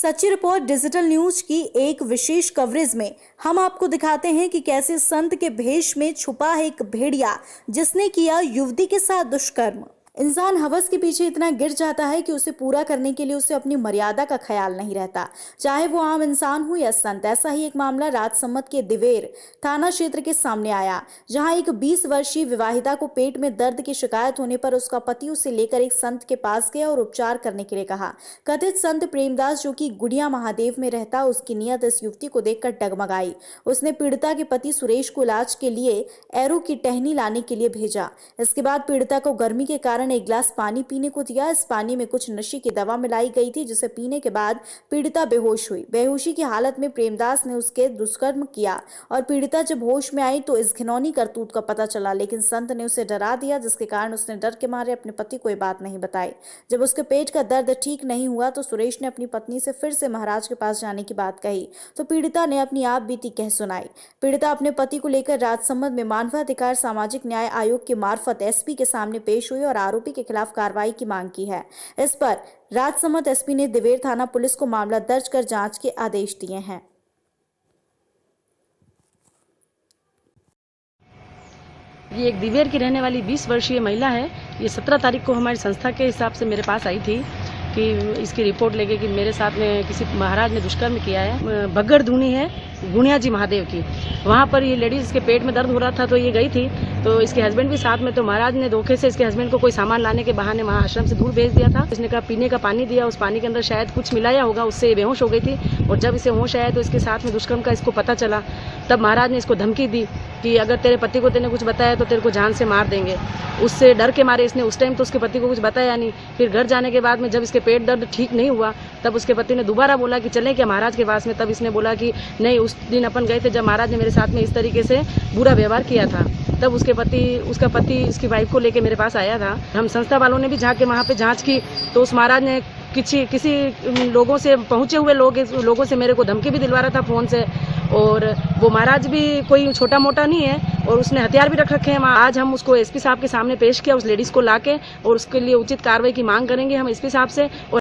सच्ची report digital news की एक विशेष कवरेज में हम आपको दिखाते हैं कि कैसे संत के भेष में छुपा है एक भेड़िया जिसने किया युवती के साथ दुष्कर्म। इंसान हवस के पीछे इतना गिर जाता है कि उसे पूरा करने के लिए उसे अपनी मर्यादा का ख्याल नहीं रहता, चाहे वो आम इंसान हो या संत। ऐसा ही एक मामला राजसमंद के दिवेर थाना क्षेत्र के सामने आया, जहां एक 20 वर्षीय विवाहिता को पेट में दर्द की शिकायत होने पर उसका पति उसे लेकर एक संत के पास गया और उपचार करने के लिए कहा। कथित संत प्रेमदास, जो कि गुड़िया महादेव में रहता, उसकी नीयत इस युवती को देखकर डगमगाई। उसने पीड़िता के पति सुरेश को इलाज के लिए एरो की टहनी लाने के लिए भेजा। इसके बाद पीड़िता को गर्मी के कारण एक गिलास पानी पीने को दिया। इस पानी में कुछ नशे की दवा मिलाई गई थी, जिसे पीने के बाद पीड़िता बेहोश हुई। बेहोशी की हालत में प्रेमदास ने उसके दुष्कर्म किया और पीड़िता जब होश में आई तो इस घिनौनी करतूत का पता चला, लेकिन संत ने उसे डरा दिया, जिसके कारण उसने डर के मारे अपने पति को ये बात नहीं बताई। जब उसके पेट का दर्द ठीक नहीं हुआ तो सुरेश ने अपनी पत्नी से फिर से महाराज के पास जाने की बात कही, तो पीड़िता ने अपनी आप बीती कह सुनाई। पीड़िता अपने पति को लेकर राजसमंद में मानवाधिकार सामाजिक न्याय आयोग के मार्फत एसपी के सामने पेश हुई और आरोपी के खिलाफ कार्रवाई की मांग की है। इस पर राजसमंद एसपी ने दिवेर थाना पुलिस को मामला दर्ज कर जांच के आदेश दिए हैं। ये एक दिवेर की रहने वाली 20 वर्षीय महिला है। ये 17 तारीख को हमारी संस्था के हिसाब से मेरे पास आई थी कि इसकी रिपोर्ट लेके कि मेरे साथ में किसी महाराज ने दुष्कर्म किया है। बग्गड़ धूनी है गुड़िया जी महादेव की, वहाँ पर ये लेडीज इसके पेट में दर्द हो रहा था तो ये गई थी, तो इसके हस्बैंड भी साथ में। तो महाराज ने धोखे से इसके हस्बैंड को कोई सामान लाने के बहाने वहाँ आश्रम से दूर भेज दिया था। इसने कहा पीने का पानी दिया, उस पानी के अंदर शायद कुछ मिलाया होगा, उससे ये बेहोश हो गई थी। और जब इसे होश आया तो इसके साथ में दुष्कर्म का इसको पता चला, तब महाराज ने इसको धमकी दी कि अगर तेरे पति को तेने कुछ बताया तो तेरे को जान से मार देंगे। उससे डर के मारे इसने उस टाइम तो उसके पति को कुछ बताया नहीं। फिर घर जाने के बाद में जब इसके पेट दर्द ठीक नहीं हुआ तब उसके पति ने दोबारा बोला कि चलें क्या महाराज के पास में। तब इसने बोला कि नहीं, उस दिन अपन गए थे जब महाराज ने मेरे साथ में इस तरीके से बुरा व्यवहार किया था। तब उसका पति इसकी वाइफ को लेके मेरे पास आया था। हम संस्था वालों ने भी जाके वहाँ पे जांच की तो उस महाराज ने किसी लोगों से, पहुंचे हुए लोगों से मेरे को धमकी भी दिलवा रहा था फोन से। और वो महाराज भी कोई छोटा मोटा नहीं है और उसने हथियार भी रख रखे हैं। आज हम उसको एसपी साहब के सामने पेश किया, उस लेडीज को लाके, और उसके लिए उचित कार्रवाई की मांग करेंगे हम एसपी साहब से। और